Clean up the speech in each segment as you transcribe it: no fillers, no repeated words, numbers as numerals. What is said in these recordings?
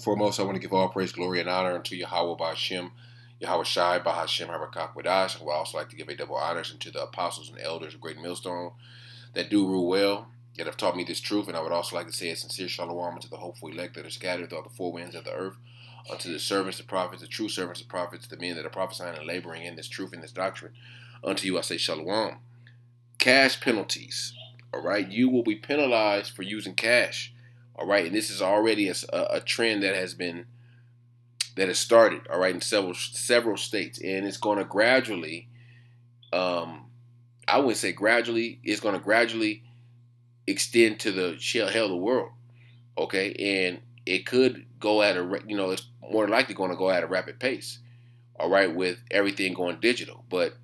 and foremost, I want to give all praise, glory, and honor unto Yahawah, Bahasham, Yahawashi, Bahasham, Harakak. I would also like to give a double honors unto the apostles and elders of Great Millstone that do rule well, that have taught me this truth. And I would also like to say a sincere shalom unto the hopeful elect that are scattered throughout the four winds of the earth, unto the servants, the prophets, the true servants, the prophets, the men that are prophesying and laboring in this truth and this doctrine. Unto you I say shalom. Cash penalties. All right, you will be penalized for using cash. All right, and this is already a trend that has started. All right, in several states, and it's going to gradually. I wouldn't say gradually. It's going to gradually extend to the hell of the world. Okay, and it could go at it's more likely going to go at a rapid pace. All right, with everything going digital, but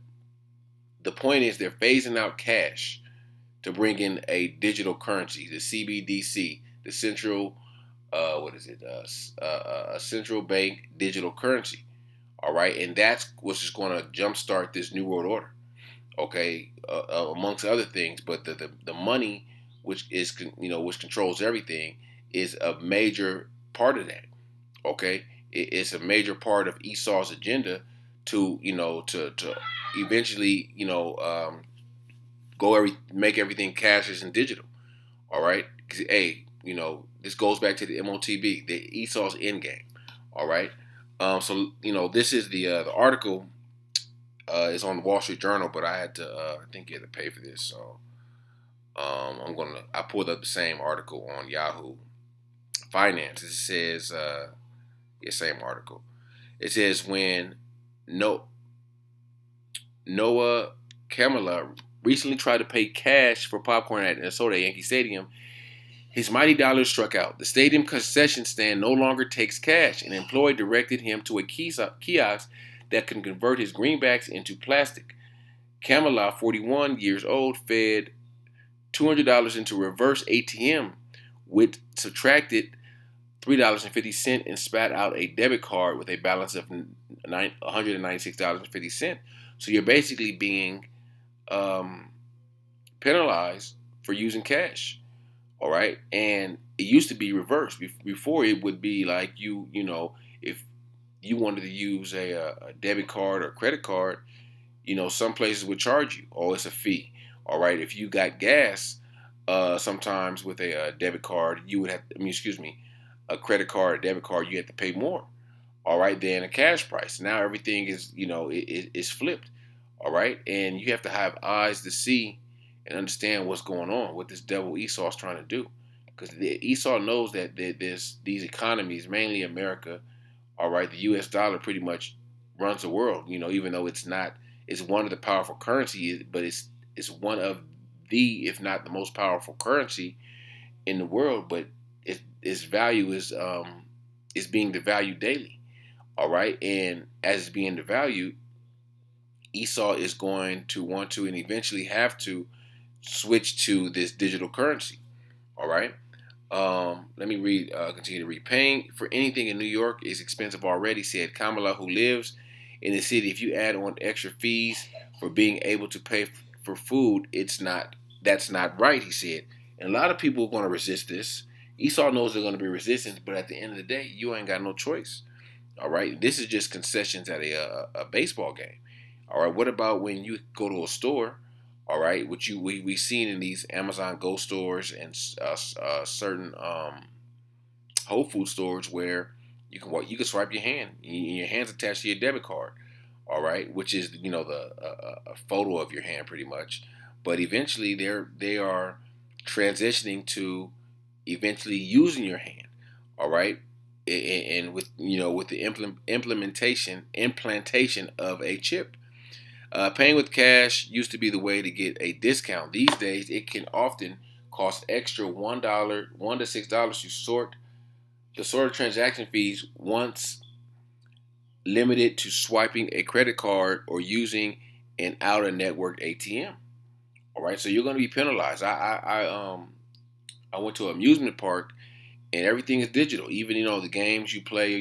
the point is they're phasing out cash to bring in a digital currency, the CBDC, the central, a central bank digital currency. All right, and that's what's just going to jumpstart this new world order. Okay, amongst other things, but the money, which is which controls everything, is a major part of that. Okay, it's a major part of Esau's agenda to to eventually make everything cashless and digital. All right, because hey, this goes back to the MOTB, the Esau's end game. All right, so this is the article is on the Wall Street Journal, but I had to I think you had to pay for this, so I pulled up the same article on Yahoo Finance. It says same article. It says when Noah Kamala recently tried to pay cash for popcorn at Minnesota Yankee Stadium, his mighty dollar struck out. The stadium concession stand no longer takes cash. An employee directed him to a kiosk that can convert his greenbacks into plastic. Kamala, 41 years old, fed $200 into reverse ATM, which subtracted $3.50 and spat out a debit card with a balance of $196.50. So you're basically being penalized for using cash. All right, and it used to be reversed. Before it would be like if you wanted to use a debit card or credit card, some places would charge you. Oh, it's a fee. All right, if you got gas, sometimes with a debit card, you would have. A credit card, a debit card, you have to pay more. All right, than a cash price. Now everything is is flipped. All right, and you have to have eyes to see and understand what's going on, what this devil Esau is trying to do, because Esau knows that there's these economies, mainly America. All right, the U.S. dollar pretty much runs the world. Even though it's not, it's one of the powerful currencies, but it's one of the, if not the most powerful currency in the world. But its value is being devalued daily. All right, and as it's being devalued, Esau is going to want to and eventually have to switch to this digital currency. All right. Let me read. Continue to read. Paying for anything in New York is expensive already, said Kamala, who lives in the city. If you add on extra fees for being able to pay for food, that's not right, he said. And a lot of people are going to resist this. Esau knows they're going to be resistant, but at the end of the day, you ain't got no choice. All right. This is just concessions at a baseball game. All right. What about when you go to a store? All right, which we've seen in these Amazon Go stores and certain Whole Food stores where you can swipe your hand, and your hand's attached to your debit card. All right, which is a photo of your hand pretty much. But eventually they are transitioning to eventually using your hand. All right, and with the implantation of a chip. Paying with cash used to be the way to get a discount. These days, it can often cost extra $1 to $6 to sort of transaction fees once limited to swiping a credit card or using an out-of-network ATM. All right, so you're going to be penalized. I went to an amusement park and everything is digital. Even the games you play,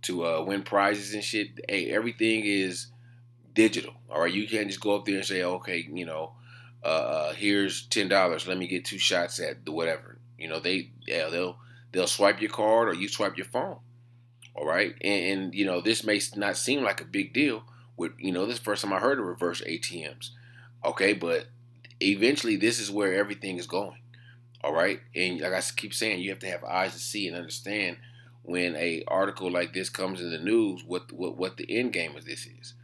to win prizes and shit. Hey, everything is digital. All right, you can't just go up there and say, okay, here's $10. Let me get two shots at the whatever. They'll they'll swipe your card or you swipe your phone. All right, and this may not seem like a big deal. With this is the first time I heard of reverse ATMs. Okay, but eventually this is where everything is going. All right, and like I keep saying, you have to have eyes to see and understand when a article like this comes in the news what the end game of this is.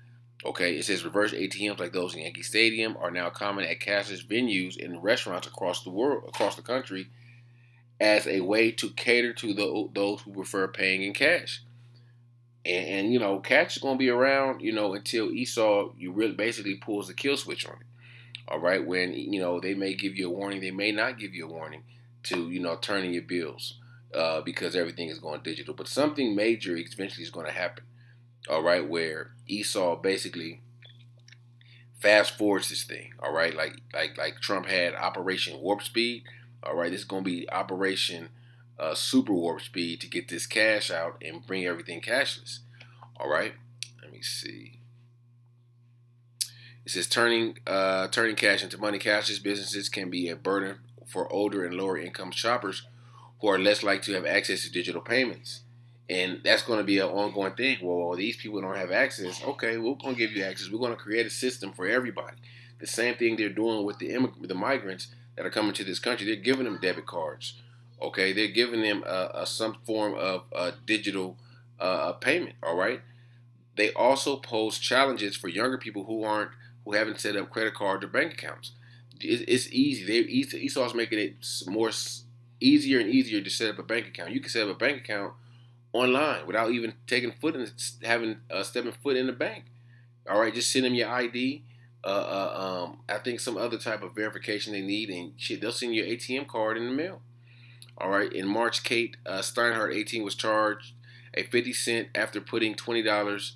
Okay, it says reverse ATMs like those in Yankee Stadium are now common at cashless venues and restaurants across the world, across the country, as a way to cater to those who prefer paying in cash. And cash is going to be around, until Esau you really basically pulls the kill switch on it. All right, when they may give you a warning, they may not give you a warning to turn in your bills because everything is going digital. But something major eventually is going to happen. All right, where Esau basically fast forwards this thing. All right, like Trump had Operation Warp Speed. All right, this is going to be Operation Super Warp Speed to get this cash out and bring everything cashless. All right, let me see. It says turning cash into money. Cashless businesses can be a burden for older and lower income shoppers who are less likely to have access to digital payments. And that's going to be an ongoing thing. Well, these people don't have access. Okay, we're going to give you access. We're going to create a system for everybody. The same thing they're doing with the migrants that are coming to this country. They're giving them debit cards. Okay, they're giving them some form of digital payment. All right. They also pose challenges for younger people who haven't set up credit cards or bank accounts. It's easy. Esau's making it more easier and easier to set up a bank account. You can set up a bank account online without even stepping foot in the bank. All right, just send them your ID. I think some other type of verification they need, and shit, they'll send you your ATM card in the mail. All right. In March, Kate Steinhardt, 18, was charged a 50 cent after putting $20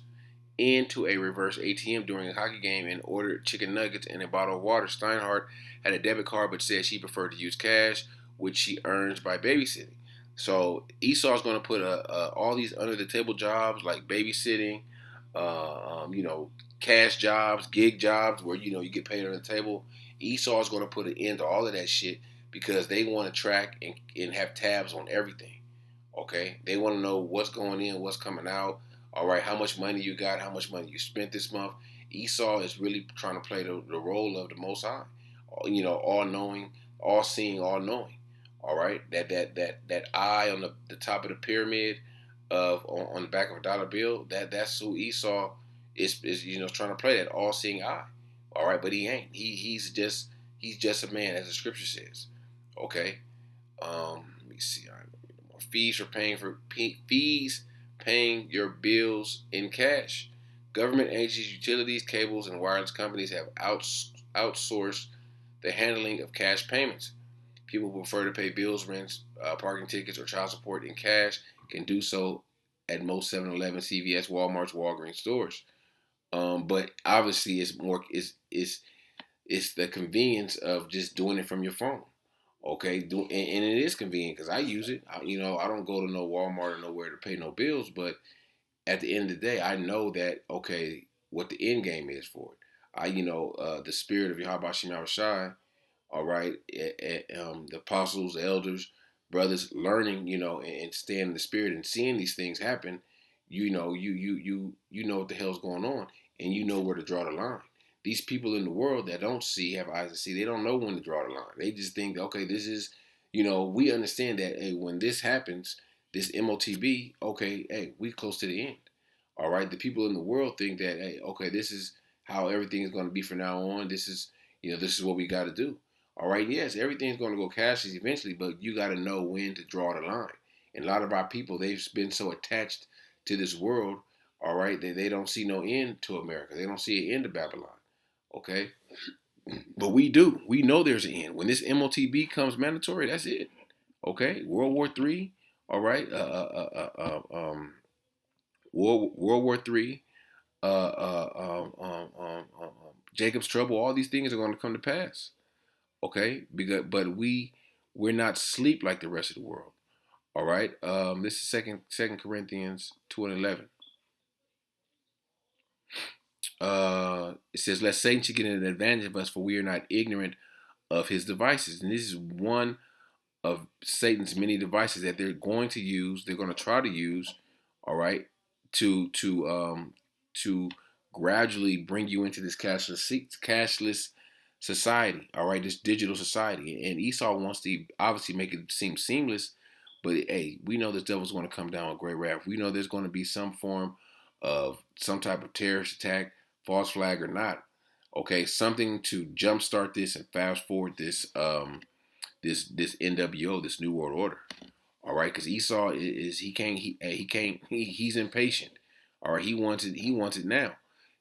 into a reverse ATM during a hockey game and ordered chicken nuggets and a bottle of water. Steinhardt had a debit card but said she preferred to use cash, which she earns by babysitting. So Esau's going to put all these under the table jobs like babysitting, cash jobs, gig jobs where you get paid on the table. Esau's going to put an end to all of that shit because they want to track and have tabs on everything. Okay, they want to know what's going in, what's coming out. All right, how much money you got, how much money you spent this month. Esau is really trying to play the role of the Most High, all knowing, all seeing, all knowing. All right, that eye on the top of the pyramid of on the back of a dollar bill. That's who Esau is trying to play, that all seeing eye. All right, but he ain't. He's just a man, as the scripture says. Okay, let me see. Fees paying your bills in cash. Government agencies, utilities, cables, and wireless companies have outsourced the handling of cash payments. People who prefer to pay bills, rents, parking tickets, or child support in cash can do so at most 7-Eleven, CVS, Walmart's, Walgreens stores. But obviously, it's the convenience of just doing it from your phone. Okay, and it is convenient because I use it. I don't go to no Walmart or nowhere to pay no bills, but at the end of the day, I know that what the end game is for it. The spirit of Yahawashi, all right, the apostles, the elders, brothers, learning, and staying in the spirit and seeing these things happen. You know what the hell's going on, and you know where to draw the line. These people in the world that don't see, have eyes to see, they don't know when to draw the line. They just think, okay, this is, we understand that, hey, when this happens, this MOTB, okay, hey, we close to the end. All right, the people in the world think that, hey, okay, this is how everything is going to be from now on. This is, this is what we got to do. All right, yes, everything's going to go cashless eventually, but you got to know when to draw the line. And a lot of our people, they've been so attached to this world, all right, that they don't see no end to America. They don't see an end to Babylon. Okay, but we do. We know there's an end. When this MOTB comes mandatory, that's it. Okay, World War III. All right, World War III. Jacob's trouble. All these things are going to come to pass. Okay, but we're not asleep like the rest of the world. All right. This is Second Corinthians 2:11. It says, "Lest Satan should get an advantage of us, for we are not ignorant of his devices." And this is one of Satan's many devices that they're going to use, they're going to try to use, all right, to gradually bring you into this cashless society, all right, this digital society. And Esau wants to obviously make it seem seamless, but hey, we know this devil's going to come down with great wrath. We know there's going to be some form of some type of terrorist attack, false flag or not. Okay, something to jumpstart this and fast forward this NWO, this New World Order. All right, because Esau is he's impatient. All right, he wants it now.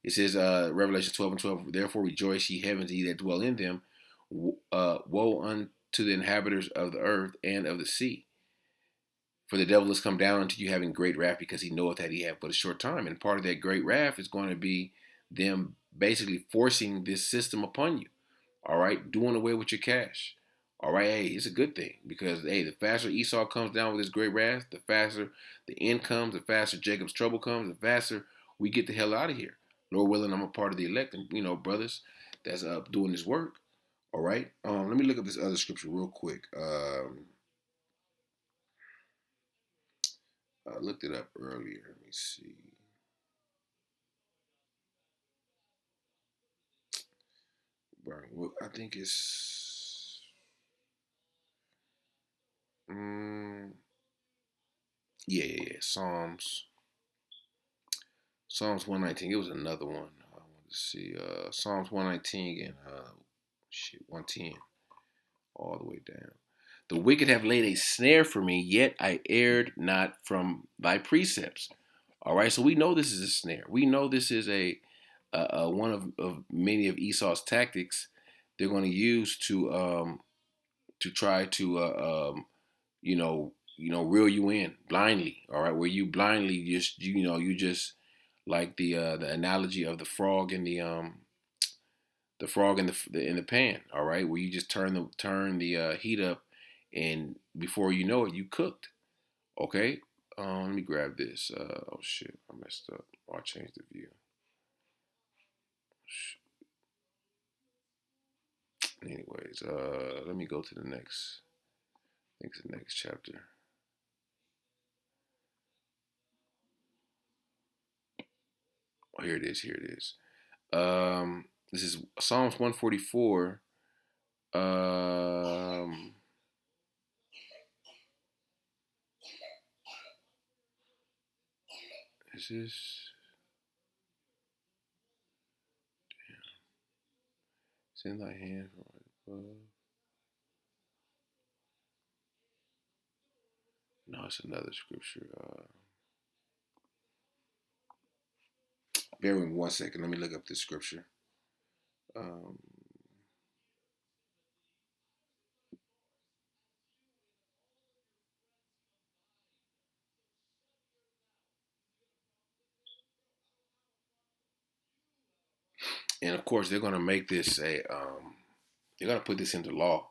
It says Revelation 12:12. Therefore rejoice, ye heavens, ye that dwell in them. Woe unto the inhabitants of the earth and of the sea. For the devil has come down unto you having great wrath, because he knoweth that he hath but a short time. And part of that great wrath is going to be them basically forcing this system upon you. All right, doing away with your cash. All right, hey, it's a good thing, because hey, the faster Esau comes down with his great wrath, the faster the end comes, the faster Jacob's trouble comes, the faster we get the hell out of here. Lord willing, I'm a part of the elect, and brothers that's doing this work. All right, let me look up this other scripture real quick. I looked it up earlier. Let me see. I think it's. Um, yeah. Psalms 119. It was another one. I wanted to see. Psalms 119 and 110. All the way down. The wicked have laid a snare for me, yet I erred not from thy precepts. All right, so we know this is a snare. We know this is a one of many of Esau's tactics they're going to use to try to reel you in blindly. All right, where you blindly just you just like the analogy of the frog in the pan. All right, where you just turn the heat up, and before you know it, you cooked. Okay, let me grab this. Oh shit, I messed up. Oh, I changed the view. Anyways, let me go to the next. I think it's the next chapter. Oh, here it is. Here it is. This is Psalms 144. Um, is this? It's in thy hand. No, it's another scripture. Bear with me 1 second. Let me look up this scripture. Um, and of course, they're going to make this they're going to put this into law.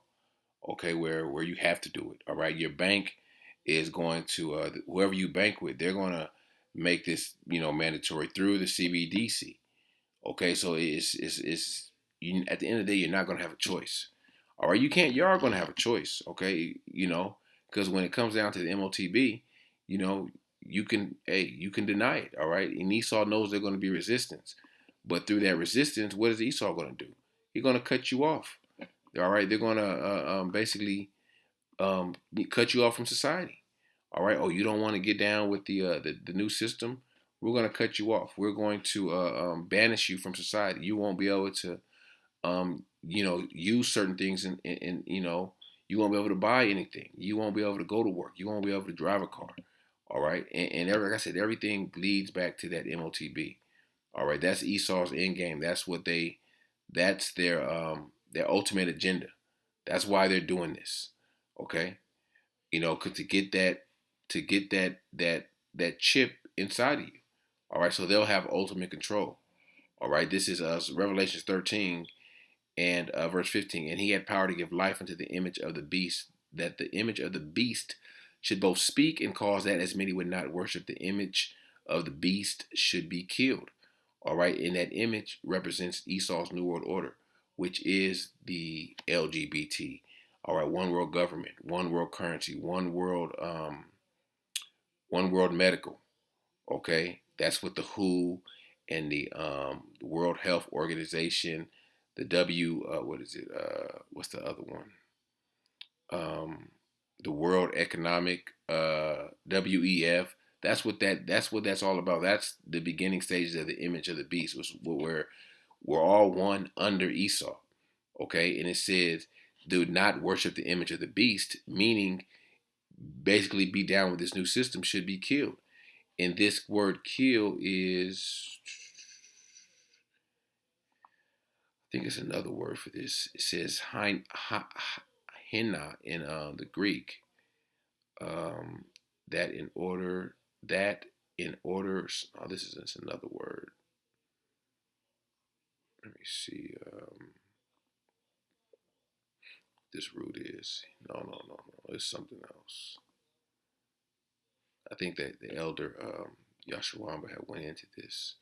Okay, where you have to do it. All right, your bank is going to whoever you bank with, they're going to make this mandatory through the CBDC. Okay, so it's you, at the end of the day, you're not going to have a choice. All right, you are going to have a choice. Okay, because when it comes down to the MOTB, you know, you can deny it. All right, and Esau knows there's going to be resistance, but through that resistance, what is Esau going to do? He's going to cut you off. All right, they're going to basically cut you off from society. All right. Oh, you don't want to get down with the new system? We're going to cut you off. We're going to banish you from society. You won't be able to use certain things, and you won't be able to buy anything. You won't be able to go to work. You won't be able to drive a car. All right. And like I said, everything leads back to that MOTB. All right. That's Esau's end game. That's their ultimate agenda. That's why they're doing this. Okay. 'Cause to get that chip inside of you. All right, so they'll have ultimate control. All right, this is Revelation 13 and verse 15. And he had power to give life unto the image of the beast, that the image of the beast should both speak and cause that as many would not worship the image of the beast should be killed. All right, and that image represents Esau's New World Order, which is the LGBT All right, one world government, one world currency, one world medical. Okay, that's what the WHO and the World Health Organization, the what is it? What's the other one? Um, the World Economic WEF. That's what that's all about. That's the beginning stages of the image of the beast, which we're all one under Esau. Okay, and it says, do not worship the image of the beast, meaning basically be down with this new system should be killed. And this word kill is, I think it's another word for this. It says henna in the Greek. Um, that in order, that in order, oh, this is just another word. Let me see. This root is, no. It's something else. I think that the elder Yahawah had went into this.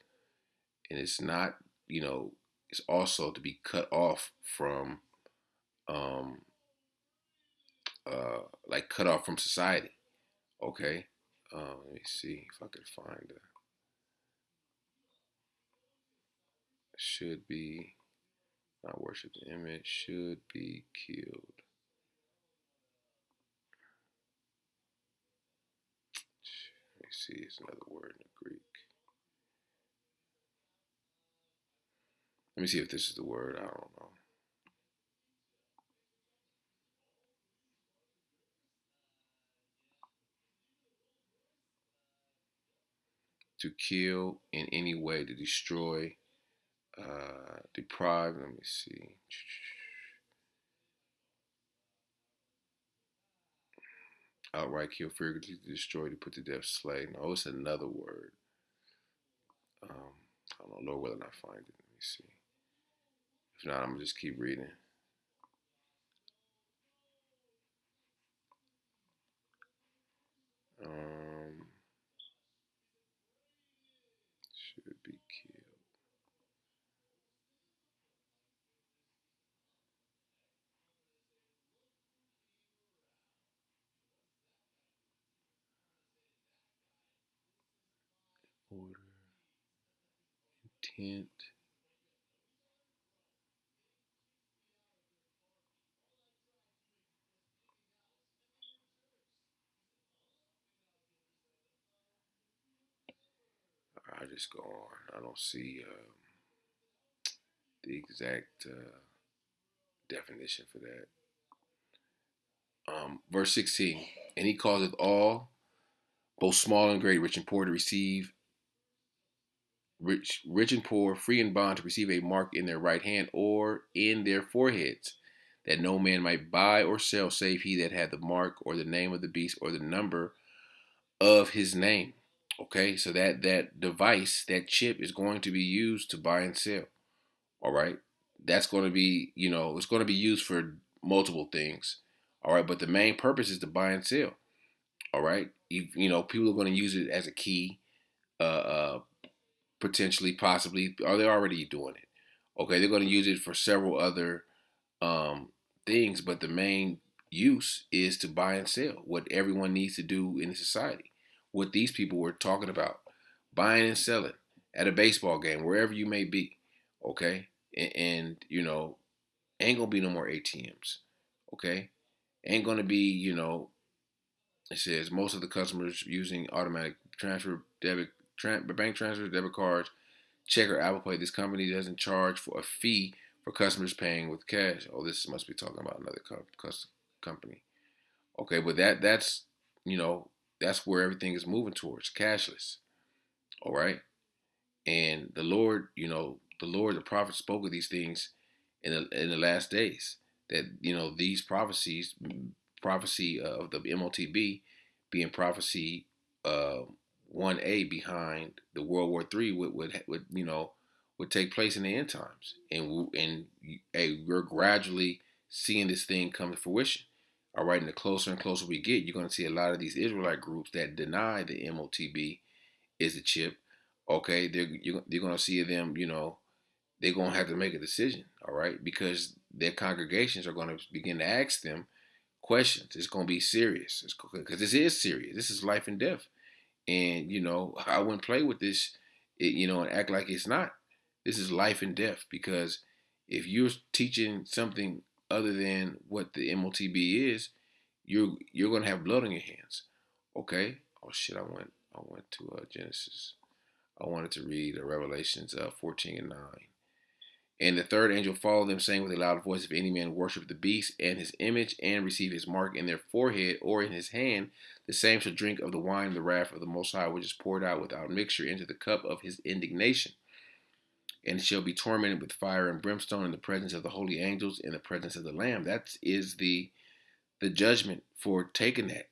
And it's not, it's also to be cut off from um like cut off from society. Okay. Let me see if I could find it. Should be not worship the image, should be killed. Let me see, it's another word in the Greek. Let me see if this is the word. I don't know. To kill in any way, to destroy, deprive. Let me see. Outright kill, figuratively destroy, to put to death, slay. No, it's another word. I don't know, Lord, whether or not I find it. Let me see. If not, I'm gonna just keep reading. Um, should be killed. Order, intent. I just go on. I don't see the exact definition for that. Verse 16. And he causeth all, both small and great, rich and poor, to receive rich and poor, free and bond, to receive a mark in their right hand or in their foreheads, that no man might buy or sell save he that had the mark or the name of the beast or the number of his name. Okay, so that device, that chip, is going to be used to buy and sell. All right, that's going to be, it's going to be used for multiple things. All right, but the main purpose is to buy and sell. All right, people are going to use it as a key, uh, uh, potentially, possibly, or they're already doing it. Okay, they're going to use it for several other um, things, but the main use is to buy and sell. What everyone needs to do in society, what these people were talking about, buying and selling at a baseball game, wherever you may be. Okay, and ain't gonna be no more ATMs. Okay, ain't gonna be, it says most of the customers using automatic transfer, bank transfers, debit cards, check or Apple Pay. This company doesn't charge for a fee for customers paying with cash. Oh, this must be talking about another company. Okay, but that's you know that's where everything is moving towards, cashless. All right, and the prophet spoke of these things in the last days. That these prophecy of the MOTB being prophecy uh, 1A behind the World War III would take place in the end times, we're gradually seeing this thing come to fruition. All right, and the closer and closer we get, you're going to see a lot of these Israelite groups that deny the MOTB is a chip. Okay, they're going to see them. They're going to have to make a decision. All right, because their congregations are going to begin to ask them, questions. It's gonna be serious. Because this is serious. This is life and death. And I wouldn't play with this, and act like it's not. This is life and death. Because if you're teaching something other than what the MOTB is, you're gonna have blood on your hands. Okay. Oh shit! I went to Genesis. I wanted to read Revelations 14 and 9. And the third angel followed them, saying with a loud voice, if any man worship the beast and his image, and receive his mark in their forehead or in his hand, the same shall drink of the wine of the wrath of the Most High, which is poured out without mixture into the cup of his indignation. And shall be tormented with fire and brimstone in the presence of the holy angels, in the presence of the Lamb. That is the judgment for taking that.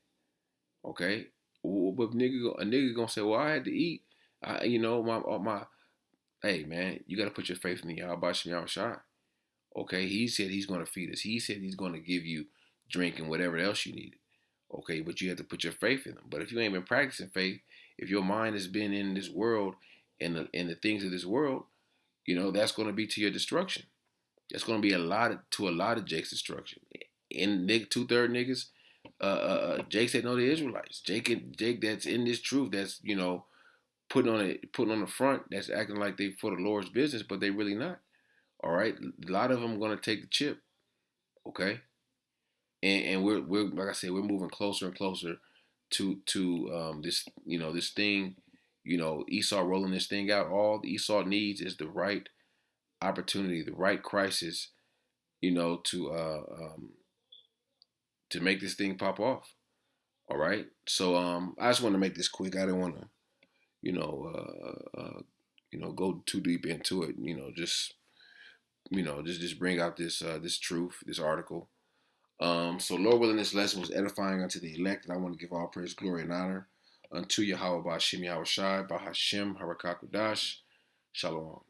Okay? But a nigga gonna say, well, I had to eat. My hey man, you gotta put your faith in the Bahasham Yahawashi. Okay, he said he's gonna feed us. He said he's gonna give you drink and whatever else you need. Okay, but you have to put your faith in him. But if you ain't been practicing faith, if your mind has been in this world and the things of this world, that's gonna be to your destruction. That's gonna be a lot of Jake's destruction. And 2/3 niggas, Jake said no to the Israelites. Jake that's in this truth. That's putting on the front. That's acting like they for the Lord's business, but they really not. All right, a lot of them gonna take the chip. Okay, and we're like I said, we're moving closer and closer to this this thing. Esau rolling this thing out. All Esau needs is the right opportunity, the right crisis. To make this thing pop off. All right. So I just want to make this quick. I didn't want to you know go too deep into it. Just bring out this truth, this article. So Lord willing, this lesson was edifying unto the elect, and I want to give all praise, glory, and honor unto Yahawah, Bahasham, Yahawashi, Bahasham, Harakakudash, Shalom.